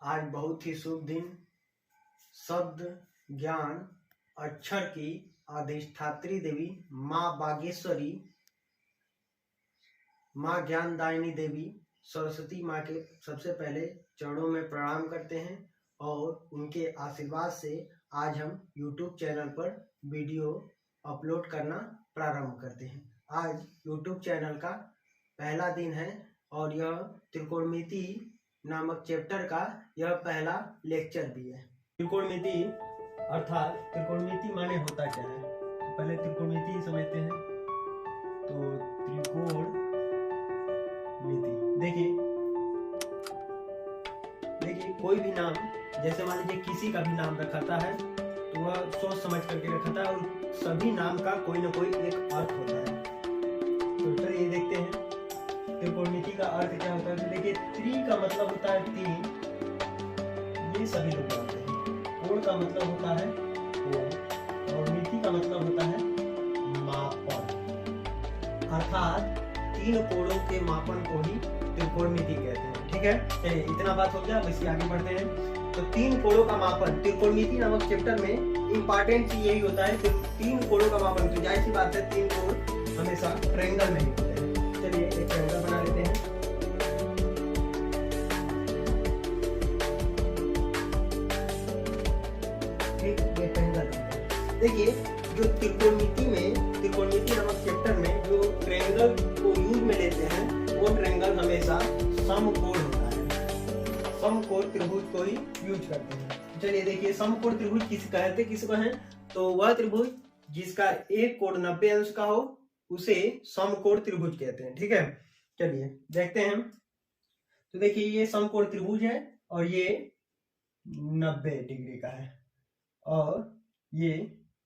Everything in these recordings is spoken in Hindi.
आज बहुत ही शुभ दिन, शब्द ज्ञान अक्षर की अधिष्ठात्री देवी माँ बागेश्वरी, माँ ज्ञानदायिनी देवी सरस्वती माँ के सबसे पहले चरणों में प्रणाम करते हैं और उनके आशीर्वाद से आज हम YouTube चैनल पर वीडियो अपलोड करना प्रारंभ करते हैं। आज YouTube चैनल का पहला दिन है और यह त्रिकोणमिति नामक चैप्टर का यह पहला लेक्चर भी है। त्रिकोणमिति अर्थात त्रिकोणमिति माने होता क्या है, तो पहले त्रिकोणमिति समझते हैं। तो त्रिकोणमिति देखिए कोई भी नाम, जैसे मान लीजिए किसी का भी नाम रखा है तो वह सोच समझ करके रखा था और सभी नाम का कोई ना कोई एक अर्थ होता है। तो चलिए देखते हैं त्रिकोणमिति का अर्थ क्या होता है। देखिए त्रि का मतलब होता है तीन, ये सभी लोग जानते हैं। कोण का मतलब होता है कोण और मिति का मतलब होता है मापन, अर्थात तीन कोणों के मापन को ही त्रिकोणमिति कहते हैं। ठीक है, चलिए इतना बात हो गया, बस आगे बढ़ते हैं। तो तीन कोणों का मापन त्रिकोणमिति नामक चैप्टर में इंपॉर्टेंट चीज यही होता है कि तीन कोणों का मापन, तो जाहिर सी बात है तीन कोण हमेशा ट्रायंगल में ही होते हैं। चलिए एक ट्रायंगल बना लेते हैं। ठीक, ये ट्रायंगल देखिए जो त्रिकोणमिति नामक चैप्टर में जो ट्रायंगल को यूज में लेते हैं वो ट्रायंगल हमेशा समकोण होता है। समकोण त्रिभुज को ही यूज करते हैं। चलिए देखिए समकोण त्रिभुज किसे कहते हैं, किसको है, तो वह त्रिभुज जिसका एक कोण 90 अंश का हो उसे समकोण त्रिभुज कहते हैं। ठीक है, चलिए देखते हैं। तो देखिए ये समकोण त्रिभुज है और ये 90 डिग्री का है और ये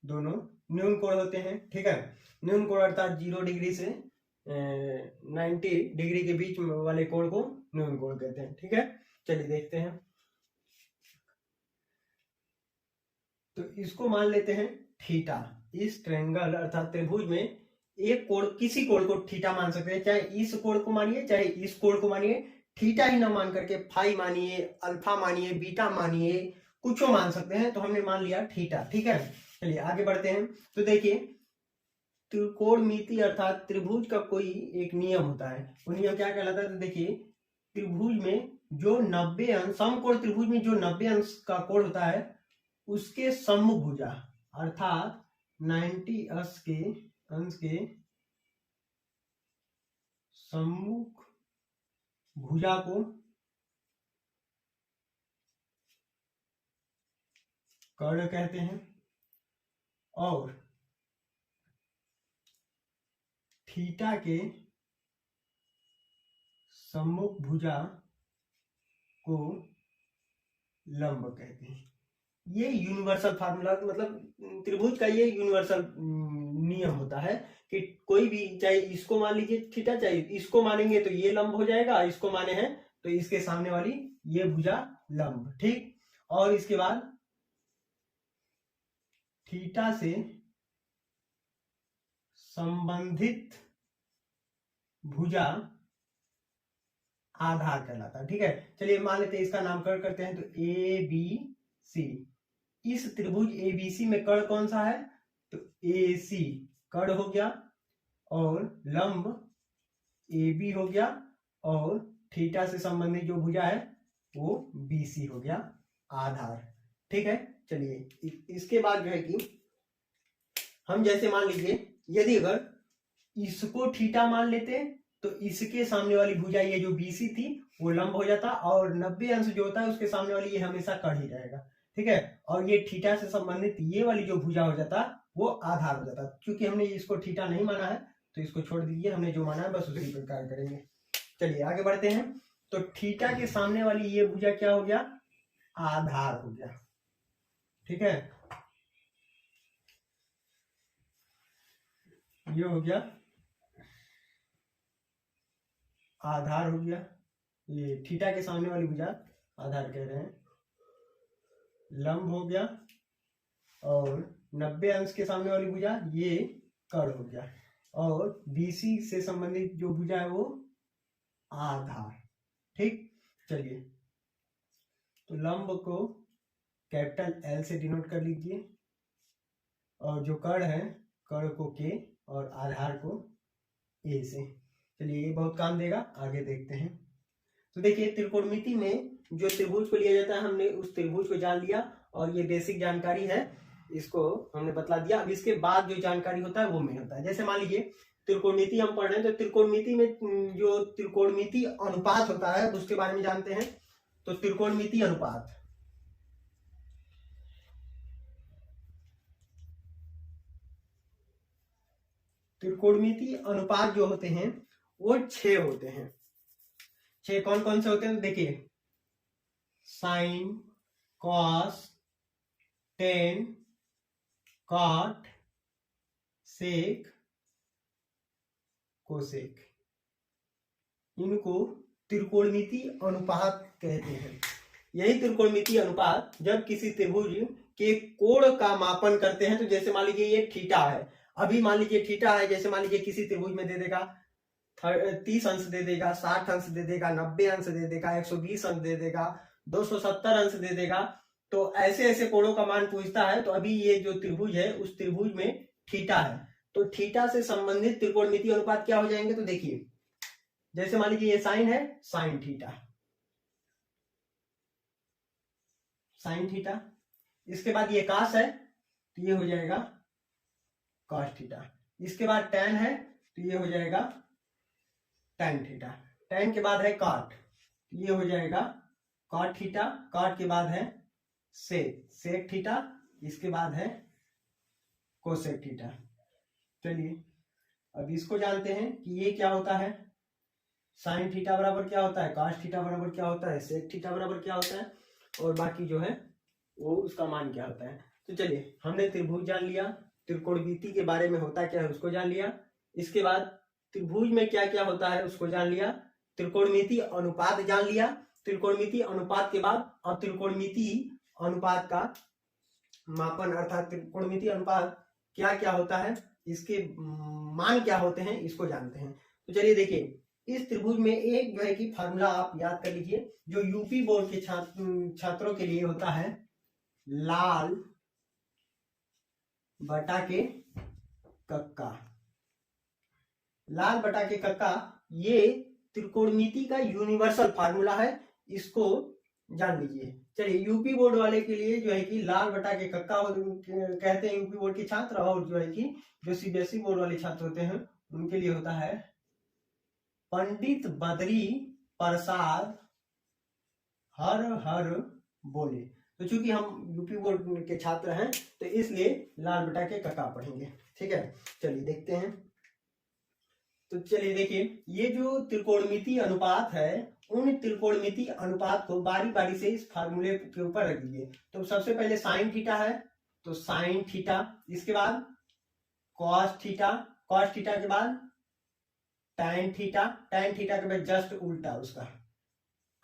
दोनों न्यून कोण होते हैं। ठीक है, न्यून कोण अर्थात 0 डिग्री से 90 डिग्री के बीच वाले कोण को न्यून कोण कहते हैं। ठीक है, चलिए देखते हैं। तो इसको मान लेते हैं थीटा। इस ट्रायंगल अर्थात त्रिभुज में एक कोण, किसी कोण को थीटा मान सकते हैं, चाहे इस कोण को मानिए चाहे इस कोण को मानिए, थीटा ही ना मान करके फाई मानिए, अल्फा मानिए, बीटा मानिए, कुछ मान सकते हैं। तो हमने मान लिया थीटा। ठीक है, चलिए आगे बढ़ते हैं। तो देखिए त्रिकोणमिति अर्थात त्रिभुज का कोई एक नियम होता है, वो नियम क्या कहलाता है। तो देखिए त्रिभुज में जो 90 अंश, समकोण त्रिभुज में जो 90 अंश का कोण होता है उसके सम्मुख भुजा अर्थात 90 अंश के सम्मुख भुजा को कर्ण कहते हैं और थीटा के सम्मुख भुजा को लंब कहते हैं। ये यूनिवर्सल फार्मूला, मतलब त्रिभुज का ये यूनिवर्सल नियम होता है कि कोई भी, चाहे इसको मान लीजिए थीटा, चाहे इसको मानेंगे तो ये लंब हो जाएगा, इसको माने हैं तो इसके सामने वाली ये भुजा लंब। ठीक, और इसके बाद थीटा से संबंधित भुजा आधार कहलाता है। ठीक है, चलिए मान लेते हैं इसका नामकरण करते हैं। तो ए बी सी, इस त्रिभुज एबीसी में कर्ण कौन सा है, तो ए सी कर्ण हो गया और लंब ए बी हो गया और थीटा से संबंधित जो भुजा है वो बी सी हो गया आधार। ठीक है, चलिए इसके बाद जो है कि हम जैसे मान लीजिए यदि अगर इसको थीटा मान लेते तो इसके सामने वाली भुजा ये जो बीसी थी वो लंब हो जाता और 90 अंश जो होता है उसके सामने वाली ये हमेशा कर्ण ही रहेगा। ठीक है, और ये थीटा से संबंधित ये वाली जो भुजा हो जाता वो आधार हो जाता। क्योंकि हमने इसको थीटा नहीं माना है तो इसको छोड़ दीजिए, हमने जो माना है बस उसी प्रकार करेंगे। चलिए आगे बढ़ते हैं। तो थीटा के सामने वाली ये भुजा क्या हो गया, आधार हो गया। ठीक है, ये हो गया आधार हो गया, ये थीटा के सामने वाली भुजा आधार कह रहे हैं, लंब हो गया और 90 अंश के सामने वाली भुजा ये कर्ण हो गया और बीसी से संबंधित जो भुजा है वो आधार। ठीक, चलिए तो लंब को कैपिटल L से डिनोट कर लीजिए, और जो कर्ण है कर्ण को K और आधार को A से। चलिए ये बहुत काम देगा, आगे देखते हैं। तो देखिए त्रिकोणमिति में जो त्रिभुज को लिया जाता है, हमने उस त्रिभुज को जान लिया और ये बेसिक जानकारी है, इसको हमने बतला दिया। अब इसके बाद जो जानकारी होता है वो मेन होता है। जैसे मान लीजिए त्रिकोणमिति हम पढ़ रहे हैं, तो त्रिकोणमिति में जो त्रिकोणमिति अनुपात होता है उसके बारे में जानते हैं। तो त्रिकोणमिति अनुपात, त्रिकोणमिति अनुपात जो होते हैं वो 6 होते हैं। 6 कौन कौन से होते हैं? देखिए साइन, कॉस, टेन, कॉट, सेक, कोसेक, इनको त्रिकोणमिति अनुपात कहते हैं। यही त्रिकोणमिति अनुपात जब किसी त्रिभुज के कोण का मापन करते हैं, तो जैसे मान लीजिए ये थीटा है, अभी मान लीजिए थीटा है, जैसे मान लीजिए किसी त्रिभुज में दे देगा 30 अंश दे देगा, 60 अंश दे देगा, 90 अंश दे देगा, 120 अंश दे देगा, 270 अंश दे देगा, तो ऐसे ऐसे कोणों का मान पूछता है। तो अभी ये जो त्रिभुज है उस त्रिभुज में थीटा है, तो थीटा से संबंधित त्रिकोणमिति अनुपात क्या हो जाएंगे? तो देखिए जैसे मान लीजिए ये साइन है, साइन थीटा, साइन थीटा। इसके बाद ये कास है तो ये हो जाएगा कॉस थीटा। इसके बाद टैन है तो ये हो जाएगा टैन थीटा। टैन के बाद है कॉट, ये हो जाएगा कॉट थीटा। कॉट के बाद है सेक, सेक थीटा। इसके बाद है कोसेक थीटा। चलिए अब इसको जानते हैं कि ये क्या होता है। साइन थीटा बराबर क्या होता है, कॉस थीटा बराबर क्या होता है, सेक थीटा बराबर क्या होता है, और बाकी जो है वो उसका मान क्या होता है। तो चलिए हमने त्रिभुज जान लिया, त्रिकोणमिति के बारे में होता क्या है उसको जान लिया। इसके बाद त्रिभुज में क्या क्या होता है उसको जान लिया। त्रिकोणमिति अनुपात जान लिया। त्रिकोणमिति अनुपात के बाद अब त्रिकोणमिति अनुपात का मापन अर्थात त्रिकोणमिति अनुपात क्या क्या होता है, इसके मान क्या होते हैं, इसको जानते हैं। तो चलिए देखिए इस त्रिभुज में एक जो है कि फार्मूला आप याद कर लीजिए, जो यूपी बोर्ड के छात्रों के लिए होता है, लाल बटा के कक्का। लाल बटा के कक्का ये त्रिकोणमिति का यूनिवर्सल फार्मूला है, इसको जान लीजिए। चलिए यूपी बोर्ड वाले के लिए जो है कि लाल बटा के कक्का कहते हैं यूपी बोर्ड के छात्र, और जो है कि जो सीबीएसई बोर्ड वाले छात्र होते हैं उनके लिए होता है पंडित बद्री प्रसाद हर हर बोले। तो चूंकि हम यूपी बोर्ड के छात्र हैं तो इसलिए लाल बटा के कक्का पढ़ेंगे, ठीक है। चलिए देखते हैं। तो चलिए देखिए ये जो त्रिकोणमिति अनुपात है, उन त्रिकोणमिति अनुपात को बारी बारी से इस फार्मूले के ऊपर रख दीजिए। तो सबसे पहले साइन थीटा है तो साइन थीटा, इसके बाद कॉस थीटा, कॉस थीटा के बाद टैन थीटा, टैन थीटा के बाद जस्ट उल्टा उसका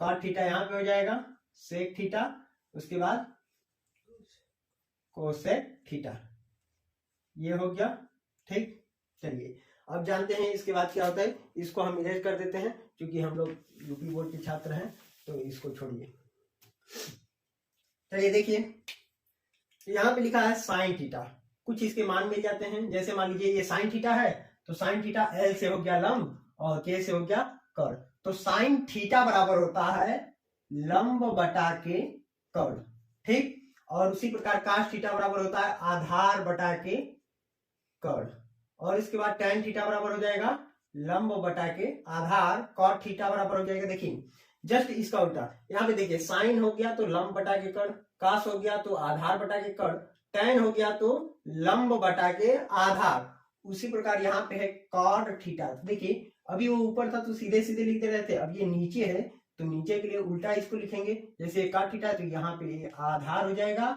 कॉट थीटा यहां पे हो जाएगा, सेक थीटा, उसके बाद कोसेक थीटा, ये हो गया, ठीक। चलिए अब जानते हैं इसके बाद क्या होता है। इसको हम इरेज कर देते हैं क्योंकि हम लोग यूपी बोर्ड के छात्र हैं, तो इसको छोड़िए। चलिए देखिए यहां पे लिखा है साइन थीटा, कुछ इसके मान मिल जाते हैं। जैसे मान लीजिए ये साइन थीटा है तो साइन थीटा एल से हो गया लंब और के से हो गया कर्ण, तो साइन थीटा बराबर होता है लंब बटा के कर्ण, ठीक। और उसी प्रकार कास थीटा बराबर होता है आधार बटा के कर्ण, और इसके बाद टैन थीटा बराबर हो जाएगा लंब बटा के आधार, कॉट थीटा बराबर हो जाएगा, देखिए जस्ट इसका उल्टा। यहाँ पे देखिए साइन हो गया तो लंब बटा के कर्ण, कास हो गया तो आधार बटा के कर्ण, टैन हो गया तो लंब बटा के आधार। उसी प्रकार यहाँ पे है कॉट थीटा, देखिए अभी वो ऊपर था तो सीधे सीधे लिखते रहते, अब ये नीचे है तो नीचे के लिए उल्टा इसको लिखेंगे। जैसे कॉट थीटा तो यहाँ पे आधार हो जाएगा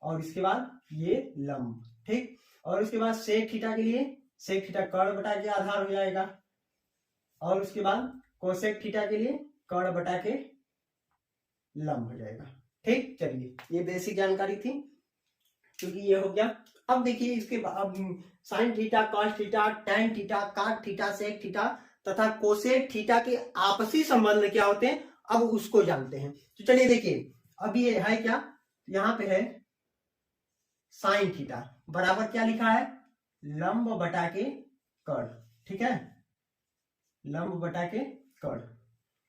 और इसके बाद ये लंब, ठीक। और उसके बाद सेक थीटा के लिए सेक थीटा कर्ण बटा के आधार हो जाएगा, और उसके बाद कोसेक थीटा के लिए कर्ण बटा के लंब हो जाएगा, ठीक। चलिए ये बेसिक जानकारी थी क्योंकि ये हो गया। अब देखिए इसके बाद sine theta, cos theta, tan theta, cot theta, sec theta तथा कोसेक थीटा के आपसी संबंध क्या होते हैं अब उसको जानते हैं। तो चलिए देखिए, अब ये है क्या, यहाँ पे है साइन थीटा बराबर क्या लिखा है, लंब बटा के कर्ण, ठीक है, लंब बटा के कर्ण,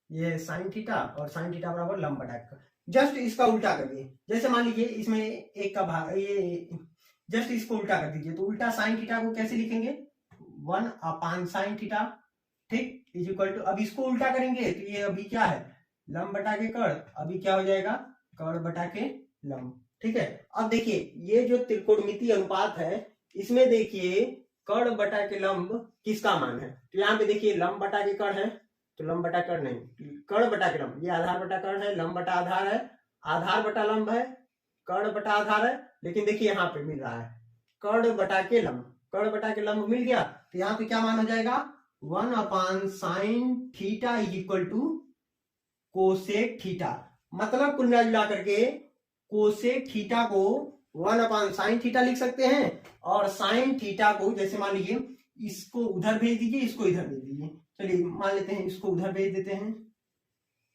ये साइन थीटा और साइन थीटा बराबर लंब बटा के कर्ण। जस्ट इसका उल्टा करिए, जैसे मान लीजिए इसमें एक का भाग, ये जस्ट इसको उल्टा कर दीजिए, तो उल्टा साइन थीटा को कैसे लिखेंगे, 1 साइन थीटा, ठीक, इज इक्वल टू, अब इसको उल्टा करेंगे तो ये अभी क्या है, लंब बटा के कर्ण, अभी क्या हो जाएगा, कर्ण बटा के लंब, ठीक है। अब देखिए ये जो त्रिकोणमितीय अनुपात है, इसमें देखिए कर्ण बटा के लंब किसका मान है, तो यहाँ पे देखिए लंब बटा के कर्ण है, तो लंब बटा कर्ण नहीं, कर्ण बटा के लंब, ये आधार बटा कर्ण है, लंब बटा आधार है, आधार बटा लंब है, कर्ण बटा आधार है, लेकिन देखिए यहाँ पे मिल रहा है कर्ण बटा के लंब, कर्ण बटा के लंब मिल गया, तो यहाँ पे क्या मान हो जाएगा, 1 sine theta is equal to cosec theta, मतलब कुल मिला करके कोसेक थीटा को 1 साइन थीटा लिख सकते हैं, और साइन थीटा को जैसे मान लीजिए इसको उधर भेज दीजिए, इसको इधर भेज दीजिए, चलिए मान लेते हैं इसको उधर भेज देते हैं,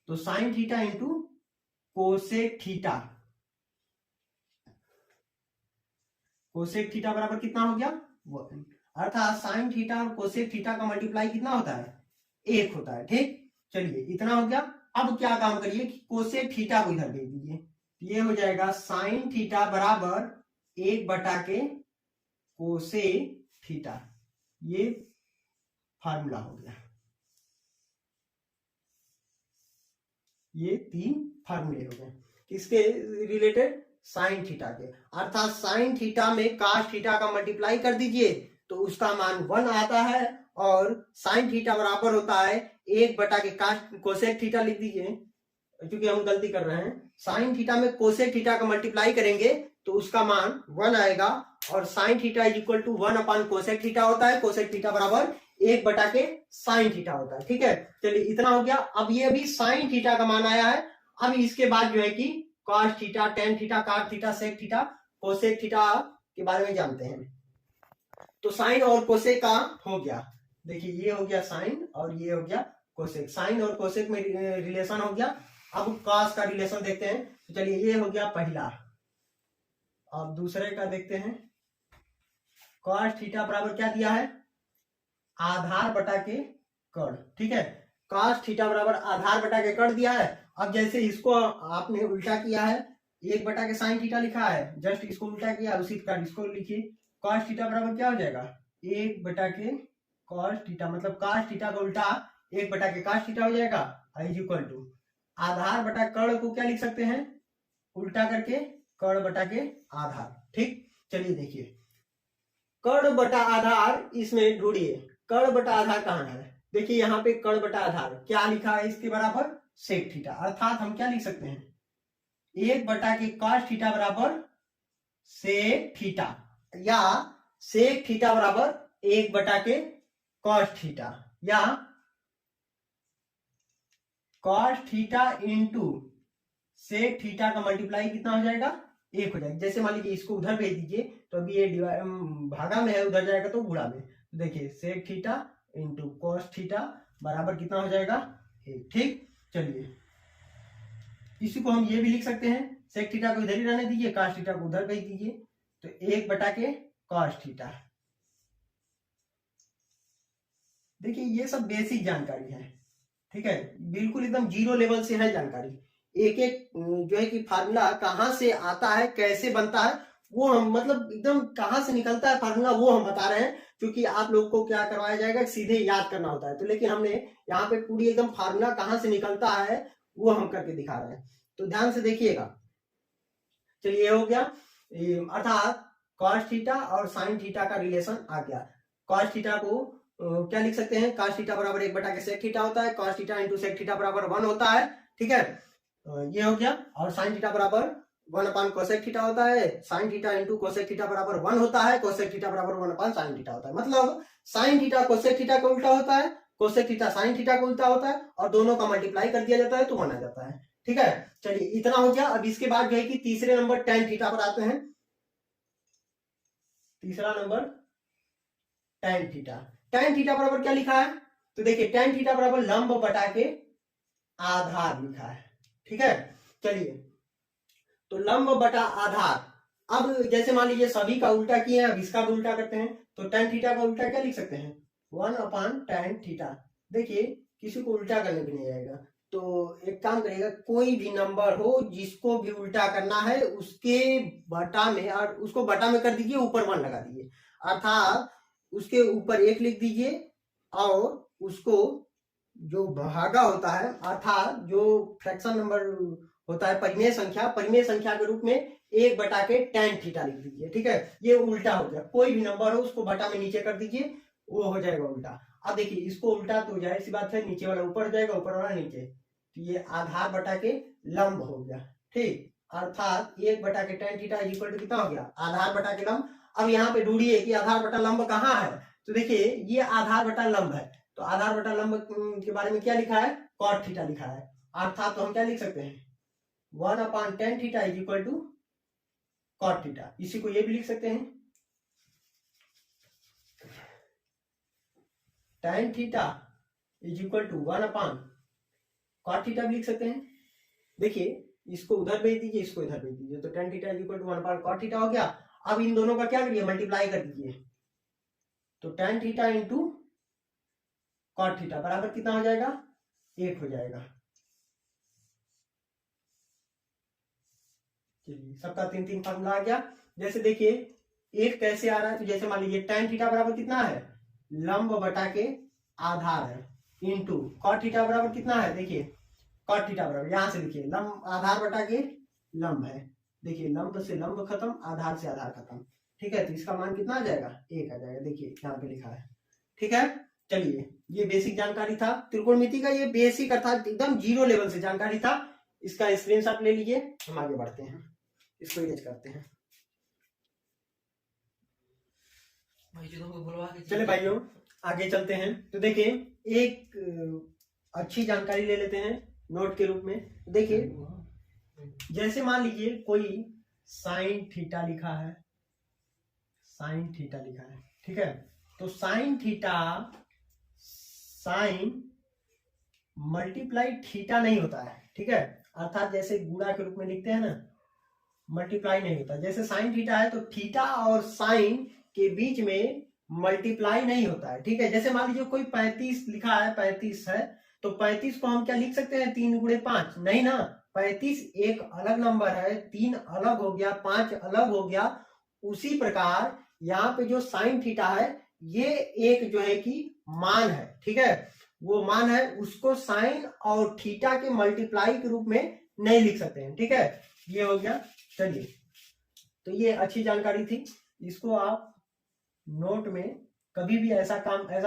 तो sine theta into cosec theta, cosec theta बराबर कितना हो गया, अर्थात साइन थीटा और कोसेक थीटा का मल्टीप्लाई कितना होता है, 1 होता है, ठीक, चलिए इतना हो गया। अब क्या काम करिए कि कोसेक थीटा को इधर भेज दीजिए, ये हो जाएगा साइन थीटा बराबर 1 बटा के कोसेक थीटा, ये फार्मूला हो गया, ये 3 फार्मूले हो गए इसके रिलेटेड साइन थीटा के, अर्थात साइन थीटा में कास थीटा का मल्टीप्लाई कर दीजिए तो उसका मान 1 आता है, और साइन थीटा बराबर होता है 1 बटा के कास कोसेक थीटा लिख दीजिए, क्योंकि हम गलती कर रहे हैं, साइन थीटा में कोसेक थीटा का मल्टीप्लाई करेंगे तो उसका मान 1 आएगा, और sine theta is equal to 1 cosec theta होता है, कोसेक थीटा बराबर 1 बटा के साइन थीटा होता है, ठीक है। चलिए इतना हो गया। अब ये अभी साइन थीटा का मान आया है, अब इसके बाद जो है कि cos theta, tan theta, cot theta, sec theta, cosec theta के बारे में जानते हैं। तो साइन और कोसेक का हो गया, देखिए ये हो गया साइन और ये हो गया कोसेक, साइन और कोसेक में रिलेशन हो गया। अब कॉस का रिलेशन देखते हैं, तो चलिए ये हो गया पहला, अब दूसरे का देखते हैं। कॉस थीटा बराबर क्या दिया है, आधार बटा के कर्ण, ठीक है, कॉस थीटा बराबर आधार बटा के कर्ण दिया है। अब जैसे इसको आपने उल्टा किया है, 1 बटा के साइन थीटा लिखा है, जस्ट इसको उल्टा किया, उसी प्रकार इसको लिखिए, कॉस थीटा बराबर क्या हो जाएगा, 1 बटा के कॉस थीटा, मतलब कॉस थीटा का उल्टा 1 बटा के कॉस थीटा हो जाएगा, इज इक्वल टू आधार बटा कर्ण को क्या लिख सकते हैं, उल्टा करके कर्ण बटा के आधार, ठीक। चलिए देखिए कर्ण बटा आधार इसमें ढूंढिए, कर्ण बटा आधार कहाँ है, देखिए यहाँ पे कर्ण बटा आधार क्या लिखा है, इसके बराबर सेक थीटा, अर्थात हम क्या लिख सकते हैं, 1 बटा के कॉस थीटा बराबर सेक थीटा, या सेक थीटा बराबर 1 बटा के कॉस थीटा, या cos theta into sec theta का मल्टीप्लाई कितना हो जाएगा, 1 हो जाएगा। जैसे मान लीजिए इसको उधर भेज दीजिए, तो अभी ये भागा में है, उधर जाएगा तो गुणा में, तो देखिए sec theta into cos theta बराबर कितना हो जाएगा, 1, ठीक। चलिए इसी को हम ये भी लिख सकते हैं, सेक थीटा को इधर ही रहने दीजिए, कॉस थीटा को उधर भेज दीजिए, तो 1 बटा के कॉस थीटा। देखिए ये सब बेसिक जानकारी है, ठीक है, बिल्कुल एकदम जीरो लेवल से है जानकारी, एक एक जो है कि फार्मूला कहाँ से आता है, कैसे बनता है, वो हम मतलब एकदम कहाँ से निकलता है फार्मूला, वो हम बता रहे हैं, क्योंकि आप लोग को क्या करवाया जाएगा, सीधे याद करना होता है, तो लेकिन हमने यहाँ पे पूरी एकदम फार्मूला कहाँ से निकलता है वो हम करके दिखा रहे हैं, तो ध्यान से देखिएगा। चलिए ये हो गया, अर्थात कॉस थीटा और साइन थीटा का रिलेशन आ गया। कॉस थीटा को क्या लिख सकते हैं, कॉस थीटा बराबर 1 बटा के सेक थीटा होता है, cos theta into sec theta बराबर 1 होता है, ठीक है, ये हो गया। और साइन थीटा बराबर 1 कोसेक थीटा होता है, sine theta into cosec theta बराबर 1 होता है, कोसेक थीटा बराबर 1 साइन थीटा होता है, मतलब साइन थीटा कोसेक थीटा का उल्टा होता है, कोसेक थीटा साइन थीटा का उल्टा होता है, और दोनों का मल्टीप्लाई कर दिया जाता है तो 1 आ जाता है, ठीक है। चलिए इतना हो गया। अब इसके बाद जो है कि तीसरे नंबर टेन थीटा पर आते हैं। तीसरा number tan theta, tan theta बराबर क्या लिखा है, तो देखिए टेन थीटा बराबर लंब बटा के आधार लिखा है, ठीक है। चलिए, तो लंब बटा आधार। अब जैसे मान लीजिए सभी का उल्टा किए हैं, अब इसका भी उल्टा करते हैं, तो tan थीटा का उल्टा क्या लिख सकते हैं, 1/tan थीटा। देखिए किसी को उल्टा करने भी नहीं आएगा, तो एक काम करिएगा, कोई भी नंबर हो जिसको भी उल्टा करना है उसके बटा में, और उसको बटा में कर दीजिए, ऊपर 1 लगा दीजिए, अर्थात उसके ऊपर 1 लिख दीजिए, और उसको जो भागा होता है, अर्थात जो फ्रैक्शन नंबर होता है, परिमेय संख्या के रूप में 1 के tan थीटा लिख दीजिए, ठीक है। ये उल्टा हो गया, कोई भी नंबर हो उसको बटा में नीचे कर दीजिए, वो हो जाएगा उल्टा। अब देखिए इसको उल्टा तो जाहिर सी बात है, नीचे वाला ऊपर हो जाएगा, ऊपर वाला नीचे, तो ये आधार बटा के लंब हो गया, ठीक। अर्थात 1 के tan थीटा इक्वल टू कितना हो गया, आधार बटा के लंब। अब यहाँ पे ढूंढिए कि आधार बटा लंब कहाँ है, तो देखिए ये आधार बटा लंब है, तो आधार बटा लंब के बारे में क्या लिखा है, cot थीटा लिखा है, अर्थात तो हम क्या लिख सकते हैं, 1/tan theta is equal to cot theta. इसी को ये भी लिख सकते हैं, tan theta is equal to 1/cot theta भी लिख सकते हैं। देखिए इसको उधर भेज दीजिए, इसको इधर भेज दीजिए, तो tan theta is equal to 1/cot theta हो गया। अब इन दोनों का क्या करिए, मल्टीप्लाई कर दीजिए, तो tan theta into cot theta बराबर कितना हो जाएगा, 1 हो जाएगा। चलिए सबका 3 फार्मूला आ गया। जैसे देखिए एक कैसे आ रहा है, तो जैसे मान लीजिए tan थीटा बराबर कितना है, लंब बटा के आधार है, इंटू cot थीटा बराबर कितना है, देखिए cot थीटा बराबर, यहां से देखिए लंब आधार बटा के लंब है, देखिए लंब से लंब खत्म, आधार से आधार खत्म, ठीक है। तो इसका मान कितना आ जाएगा, 1 आ जाएगा, देखिए यहाँ पे लिखा है, ठीक है। चलिए ये बेसिक जानकारी था त्रिकोणमिति का, ये बेसिक अर्थात एकदम जीरो लेवल से जानकारी था, इसका स्क्रीनशॉट ले लीजिए। हम आगे बढ़ते हैं, इसको इरेज करते हैं। चले भाइयों आगे चलते हैं, तो देखिए एक अच्छी जानकारी ले लेते हैं नोट के रूप में। देखिए जैसे मान लीजिए कोई साइन थीटा लिखा है, साइन थीटा लिखा है, ठीक है। तो sine theta, sine multiply theta नहीं होता है, ठीक है। अर्थात जैसे गुणा के रूप में लिखते हैं ना, मल्टीप्लाई नहीं होता। जैसे साइन थीटा है तो थीटा और साइन के बीच में मल्टीप्लाई नहीं होता है, ठीक है। जैसे मान लीजिए कोई 35 लिखा है, 35 है, तो 35 को हम क्या लिख सकते हैं, 3 गुणे 5, नहीं ना, 35 एक अलग नंबर है, 3 अलग हो गया, 5 अलग हो गया। उसी प्रकार यहाँ पे जो साइन थीटा है ये एक जो है कि मान है, ठीक है, वो मान है, उसको साइन और थीटा के मल्टीप्लाई के रूप में नहीं लिख सकते हैं, ठीक है। ये हो गया। चलिए तो ये अच्छी जानकारी थी, इसको आप नोट में कभी भी ऐसा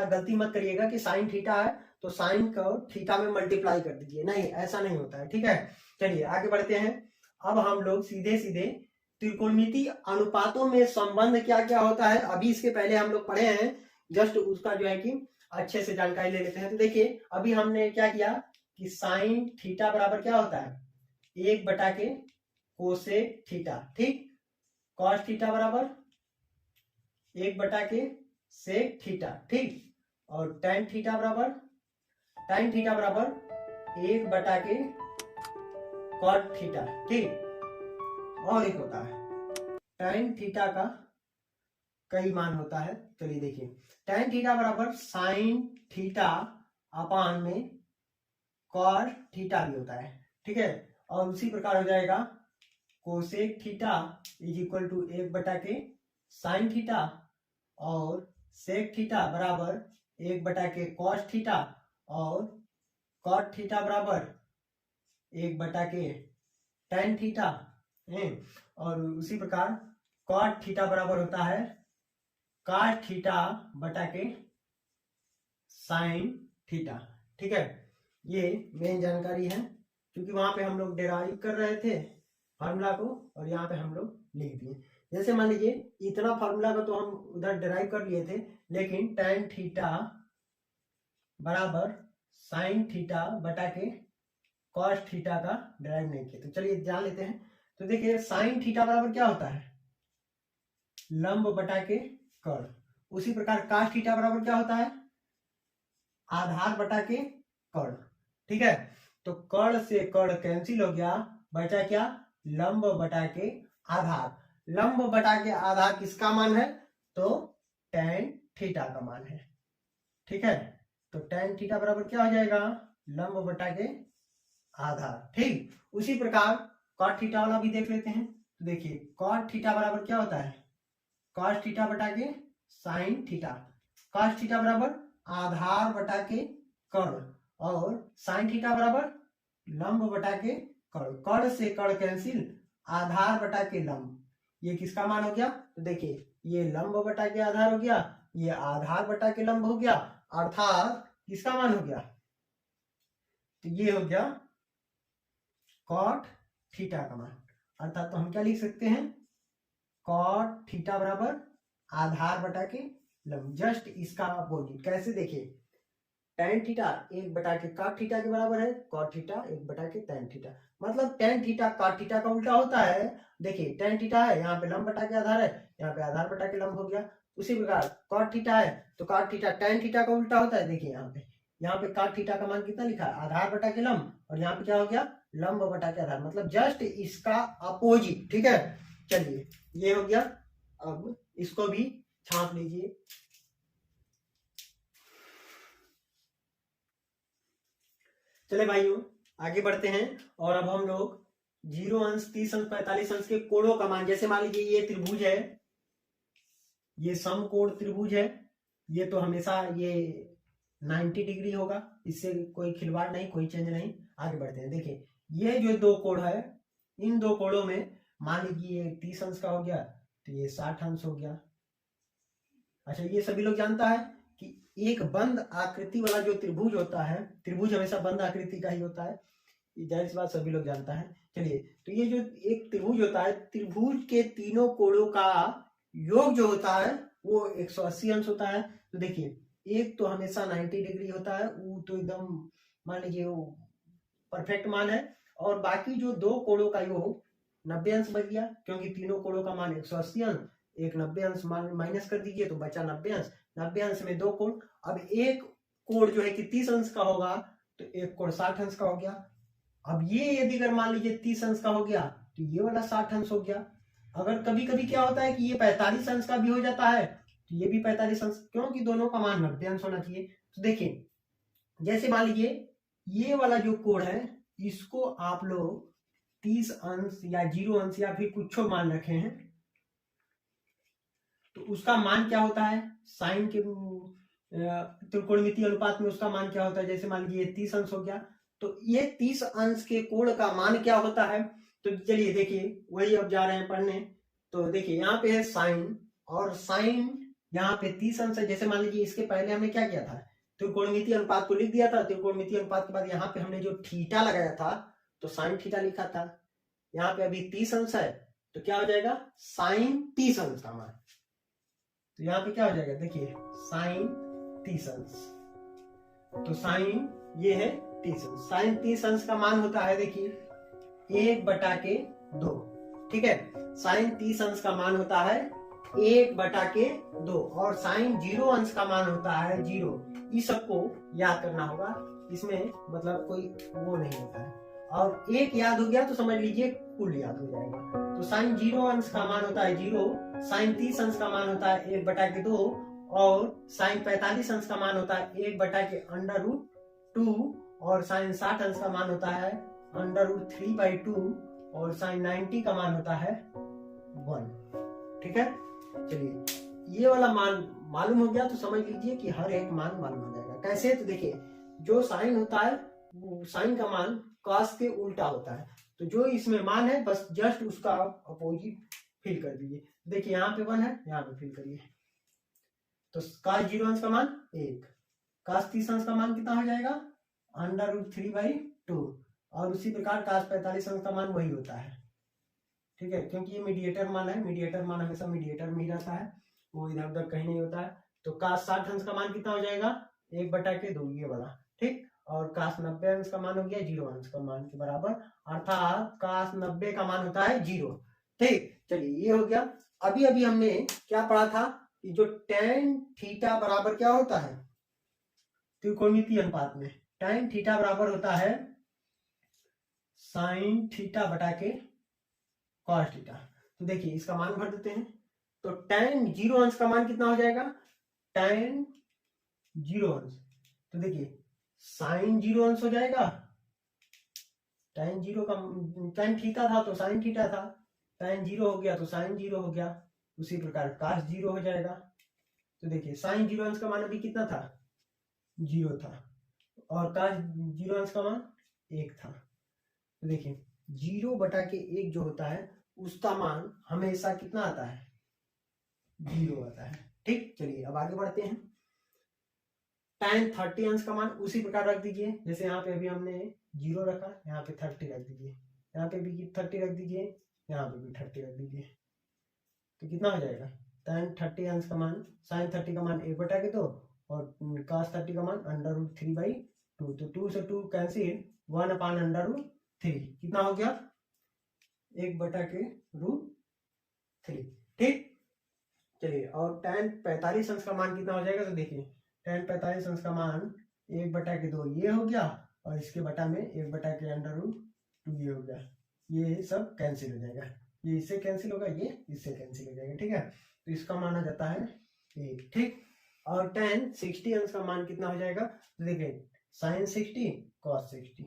गलती मत करिएगा कि साइन थीटा है तो साइन को थीटा में मल्टीप्लाई कर दीजिए, नहीं, ऐसा नहीं होता है, ठीक है। चलिए आगे बढ़ते हैं। अब हम लोग सीधे सीधे त्रिकोणमिति अनुपातों में संबंध क्या क्या होता है, अभी इसके पहले हम लोग पढ़े हैं, जस्ट उसका जो है कि अच्छे से जानकारी ले लेते हैं। तो देखिए अभी हमने क्या किया कि साइन थीटा बराबर क्या होता है, 1 बटा के कोसेक थीटा, ठीक। कॉस थीटा बराबर 1 बटा के सेक थीटा, ठीक। और tan थीटा बराबर 1 बटा के कॉट थीटा, ठीक। और एक होता है tan थीटा का कई मान होता है। चलिए देखिए tan थीटा बराबर साइन थीटा अपान में कॉट थीटा भी होता है, ठीक है। और उसी प्रकार हो जाएगा cosec theta is equal to 1 बटा के साइन थीटा, और सेक थीटा बराबर 1 बटा के कॉस थीटा, और कॉट थीटा बराबर 1 बटा के tan थीटा, और उसी प्रकार कॉट थीटा बराबर होता है कॉस थीटा बटा के साइन थीटा, ठीक है। ये मेन जानकारी है, क्योंकि वहां पे हम लोग डेराइव कर रहे थे फार्मूला को, और यहाँ पे हम लोग लिख दिए। जैसे मान लीजिए इतना फार्मूला का तो हम उधर डेराइव कर लिए थे, लेकिन tan थीटा बराबर साइन थीटा बटा के कॉस थीटा का डेराइव नहीं किया, तो चलिए जान लेते हैं। तो देखिए साइन थीटा बराबर क्या होता है, लंब बटा के कर्ण। उसी प्रकार कॉस थीटा बराबर क्या होता है, आधार बटा के कर्ण, ठीक है। तो कर्ण से कर्ण कैंसिल हो गया, बचा क्या, लंब बटा के आधार। लंब बटा के आधार किसका मान है, तो tan थीटा का मान है। ठीक है, तो tan थीटा बराबर क्या हो जाएगा, लंब बटा के आधार। ठीक, उसी प्रकार cot थीटा वाला भी देख लेते हैं। तो देखिए cot थीटा बराबर क्या होता है, cos थीटा बटा के sin थीटा। cos थीटा बराबर आधार बटा के कर्ण, और sin थीटा बराबर लंब बटा के कर्ण। कर्ण से कर्ण कैंसिल, आधार बटा के लंब। ये किसका मान हो गया, तो देखिए ये लंब बटा के आधार हो गया, ये आधार बटा के लंब हो गया, अर्थात किसका मान हो गया, तो ये हो गया cot थीटा का मान। अर्थात तो हम क्या लिख सकते हैं, cot थीटा बराबर आधार बटा के लंब, जस्ट इसका अपोजिट। कैसे, देखिए tan थीटा 1 बटा के cot थीटा के बराबर है, cot थीटा 1 बटा के tan थीटा। मतलब tan थीटा cot थीटा का उल्टा होता है। देखिए tan थीटा है, यहाँ पे लंब बटा के आधार है, यहाँ पे आधार बटा के लंब हो गया। उसी प्रकार cot थीटा है, तो cot थीटा tan थीटा का उल्टा होता है। देखिए यहाँ पे cot थीटा का मान कितना लिखा है, आधार बटा के लंब, और यहाँ पे क्या हो गया, लंब बटा के आधार, मतलब जस्ट इसका अपोजिट। ठीक है, चलिए ये हो गया। अब इसको भी छाप लीजिए। चले भाइयों आगे बढ़ते हैं, और अब हम लोग 0 अंश, 30 अंश, 45 अंश के कोणों का मान, जैसे मान लीजिए ये त्रिभुज है, ये समकोण त्रिभुज है, ये तो हमेशा ये 90 डिग्री होगा, इससे कोई खिलवाड़ नहीं, कोई चेंज नहीं। आगे बढ़ते हैं। देखिए ये जो दो कोण है, इन दो कोणों में मान लीजिए 30 अंश का हो गया, तो ये 60 अंश हो गया। अच्छा, ये सभी लोग जानता है कि एक बंद आकृति वाला जो त्रिभुज होता है, त्रिभुज हमेशा बंद आकृति का ही होता है, ये जाहिर सी बात सभी लोग जानता है। चलिए, तो ये जो एक त्रिभुज होता है, त्रिभुज के तीनों कोणों का योग जो होता है वो 180 अंश होता है। तो देखिए एक तो हमेशा 90 डिग्री होता है, वो तो एकदम मान लीजिए वो परफेक्ट मान है, और बाकी जो दो कोणों का योग 90 अंश बच गया, क्योंकि तीनों कोणों का मान 180 अंश, एक 90 अंश माइनस कर दीजिए तो बचा 90 अंश। 90 अंश में दो कोण, अब एक कोण जो है कि 30 अंश का होगा, तो एक कोण 60 अंश का हो गया। अब ये यदि अगर मान लीजिए 30 अंश का हो गया, तो ये वाला 60 अंश हो गया। अगर कभी कभी क्या होता है कि ये 45 अंश का भी हो जाता है, तो ये भी 45 अंश, क्योंकि दोनों का मान 90 अंश होना चाहिए। तो देखिए जैसे मान लीजिए ये वाला जो कोण है, इसको आप लोग 30 अंश या 0 अंश या फिर कुछ मान रखे हैं, तो उसका मान क्या होता है, साइन के त्रिकोणमितीय अनुपात में उसका मान क्या होता है। जैसे मान लीजिए 30 अंश हो गया, तो ये 30 अंश के कोण का मान क्या होता है। तो चलिए देखिए वही अब जा रहे हैं पढ़ने। तो देखिए यहाँ पे है साइन, और साइन यहाँ पे 30 अंश है। जैसे मान लीजिए इसके पहले हमने क्या किया था, त्रिकोणमितीय अनुपात को लिख दिया था। त्रिकोणमितीय अनुपात के बाद यहाँ पे हमने जो थीटा लगाया था, तो साइन थीटा लिखा था। यहाँ पे अभी 30 अंश है, तो क्या हो जाएगा, साइन 30 अंश का मान। तो यहाँ पे क्या हो जाएगा, देखिए साइन 30 अंश, तो साइन ये है 30 अंश। साइन 30 अंश का मान होता है, देखिए 1 बटा के 2। ठीक है, साइन 30 अंश का मान होता है 1 बटा के 2, और साइन 0 अंश का मान होता है 0। इस सबको याद करना होगा, इसमें मतलब कोई वो नहीं होता है। और एक याद हो गया तो समझ लीजिए कुल याद हो जाएगा। तो साइन 0 अंश का मान होता है 0, साइन 30 अंश का मान होता है 1 बटा के 2, और साइन 45 अंश का मान होता है 1 बटा के √2, और साइन 60 अंश का मान होता है √3/2, और साइन 90 का मान होता है 1। ठीक है, चलिए ये वाला मान मालूम हो गया तो समझ लीजिए कि हर एक मान मालूम हो जाएगा। कैसे, तो देखिए जो साइन होता है, साइन का मान कॉस के उल्टा होता है, तो जो इसमें मान है बस जस्ट उसका अपोजिट फिल कर दीजिए। देखिए यहाँ पे 1 है, यहाँ पे फिल करिए, तो cos 0 अंश का मान 1, cos 30 अंश का मान कितना हो जाएगा, √3/2, और उसी प्रकार cos 45 अंश का मान वही होता है। ठीक है, क्योंकि ये मीडिएटर मान है, मीडिएटर मान हमेशा मीडिएटर में ही रहता है, वो इधर उधर कहीं नहीं होता है। तो cos 60 अंश का मान कितना हो जाएगा, 1 बटा के 2, ये वाला। ठीक, और cos 90 अंश का मान हो गया 0 अंश का मान के बराबर, अर्थात cos 90 का मान होता है 0। ठीक, चलिए ये हो गया। अभी अभी हमने क्या पढ़ा था कि जो tan थीटा बराबर क्या होता है, त्रिकोणमितीय अनुपात में tan थीटा बराबर होता है साइन थीटा बटा के कॉस थीटा। तो देखिए इसका मान भर देते हैं, तो tan 0 अंश का मान कितना हो जाएगा, tan 0 अंश। तो देखिए साइन 0 अंश हो जाएगा, tan 0 का tan थीटा था तो साइन थीटा था, tan 0 हो गया तो साइन 0 हो गया। उसी प्रकार cos 0 हो जाएगा। तो देखिए साइन 0 अंश का मान अभी कितना था, 0 था, और cos 0 अंश का मान 1 था। तो देखिए 0 बटा के 1 जो होता है उसका मान हमेशा कितना आता है, 0 आता है। ठीक, चलिए अब आगे बढ़ते हैं। tan 30 अंश का मान उसी प्रकार रख दीजिए, जैसे यहाँ पे अभी हमने 0 रखा, यहाँ पे 30 रख दीजिए, यहाँ पे भी 30 रख दीजिए, यहाँ पे भी 30 रख दीजिए। तो कितना हो जाएगा, tan 30 अंश का मान, sin 30 का मान 1 बटा के 2 और cos 30 का मान √3/2। तो 2 से 2 कैंसिल, 1/√3 कितना हो गया, 1 बटा के √3। ठीक, चलिए और tan 45 अंश का मान कितना हो जाएगा, तो देखिए tan 45 अंश का मान 1 बटा के 2 ये हो गया, और इसके बटा में 1 बटा के √2 ये हो गया। ये सब कैंसिल हो जाएगा, ये इससे कैंसिल होगा, ये इससे कैंसिल हो जाएगा। ठीक है, तो इसका मान आ जाता है 1। ठीक, और tan 60 अंश का मान कितना हो जाएगा, तो देखिए sin 60 cos 60,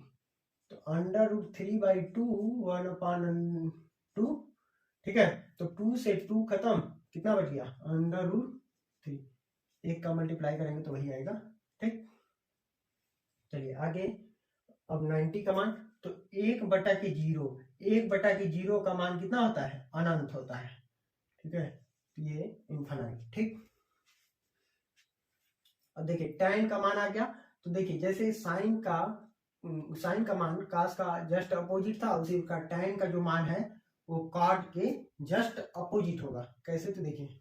तो √3/2 1/2। ठीक है, तो 2 से 2 खत्म, कितना बच गया, √3, 1 का मल्टीप्लाई करेंगे तो वही आएगा। ठीक, चलिए आगे। अब 90 का मान, तो 1 बटा के 0, 1 बटा के 0 का मान कितना होता है, अनंत होता है। ठीक है, तो ये इनफाइनाइट। ठीक, अब देखिए tan का मान आ गया, तो देखिए जैसे साइन का मान cos का जस्ट अपोजिट था, उसी का tan का जो मान है वो cot के जस्ट अपोजिट होगा। कैसे, तो देखिए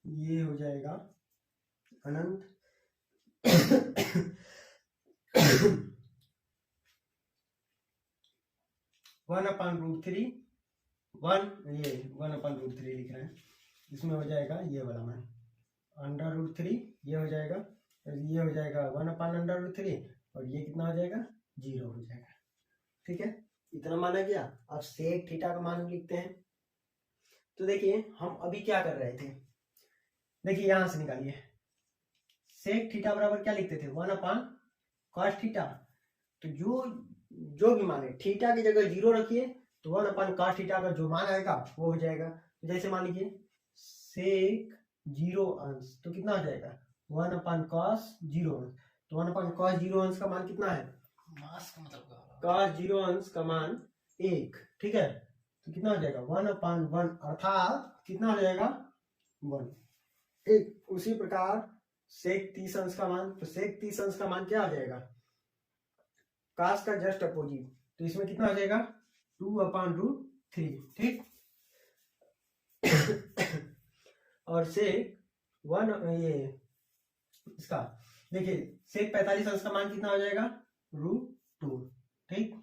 ये हो जाएगा अनंत 1/√3, 1/√3 लिख रहे हैं, इसमें हो जाएगा ये वाला मान √3, ये हो जाएगा, ये हो जाएगा 1/√3, और ये कितना हो जाएगा, 0 हो जाएगा। ठीक है, इतना माना गया। अब सेक थीटा का मान लिखते हैं। तो देखिए हम अभी क्या कर रहे थे, देखिए यहां से निकालिए, सेक थीटा बराबर क्या लिखते थे, 1/cos थीटा। तो जो भी मान है, थीटा की जगह 0 रखिए, तो 1/cos थीटा का जो मान आएगा वो हो जाएगा। जैसे मान लीजिए सेक 0 अंश, तो कितना हो जाएगा, 1/cos 0 अंश। तो 1/cos 0 अंश का मान कितना है, cos 0 अंश का मान 1। ठीक है, तो कितना हो जाएगा, 1/1, अर्थात कितना हो जाएगा, 1। एक उसी प्रकार सेक 30 अंश का मान, तो सेक 30 अंश का मान क्या हो जाएगा, cos का जस्ट अपोजिट, तो इसमें कितना हो जाएगा, 2/√3। ठीक, और सेक 1, ये इसका देखिए सेक 45 अंश का मान कितना हो जाएगा, √2। ठीक,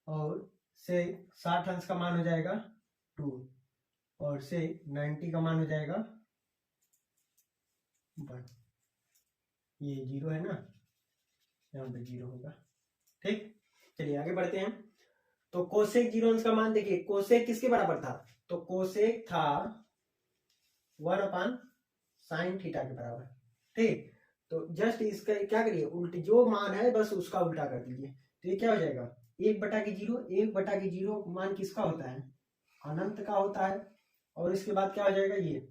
और सेक 60 अंश का मान हो जाएगा 2, और सेक 90 का मान हो जाएगा 1। ये 0 है ना, यहाँ पे 0 होगा। ठीक, चलिए आगे बढ़ते हैं। तो कोसेक 0 अंश का मान देखिए, कोसेक किसके बराबर था, तो कोसेक था 1/sin थीटा के बराबर। ठीक, तो जस्ट इसका क्या करिए, उल्टी जो मान है बस उसका उल्टा कर दीजिए। तो ये क्या हो जाएगा, 1 बटा के 0, 1 बटा के 0 मान किसका होता है, अनंत का होता है। और इसके बाद क्या हो जाएगा, ये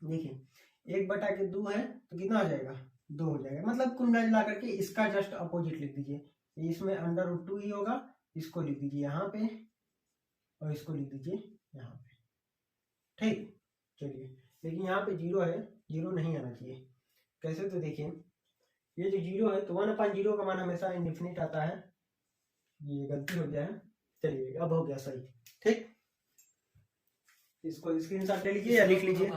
देखिए 1 बटा के 2 है, तो कितना हो जाएगा, 2 हो जाएगा। मतलब कुल मिला करके इसका जस्ट अपोजिट लिख दीजिए, इसमें √2 ही होगा, इसको लिख दीजिए यहाँ पे, और इसको लिख दीजिए यहाँ पे। ठीक, चलिए, लेकिन यहाँ पे 0 है, 0 नहीं आना चाहिए। कैसे, तो देखिए ये जो 0 है, तो 1/0 का मान हमेशा इनफिनिट आता है, ये गलती हो गया है। चलिए अब हो गया सही। ठीक, इसको स्क्रीनशॉट ले लीजिए या लिख लीजिए।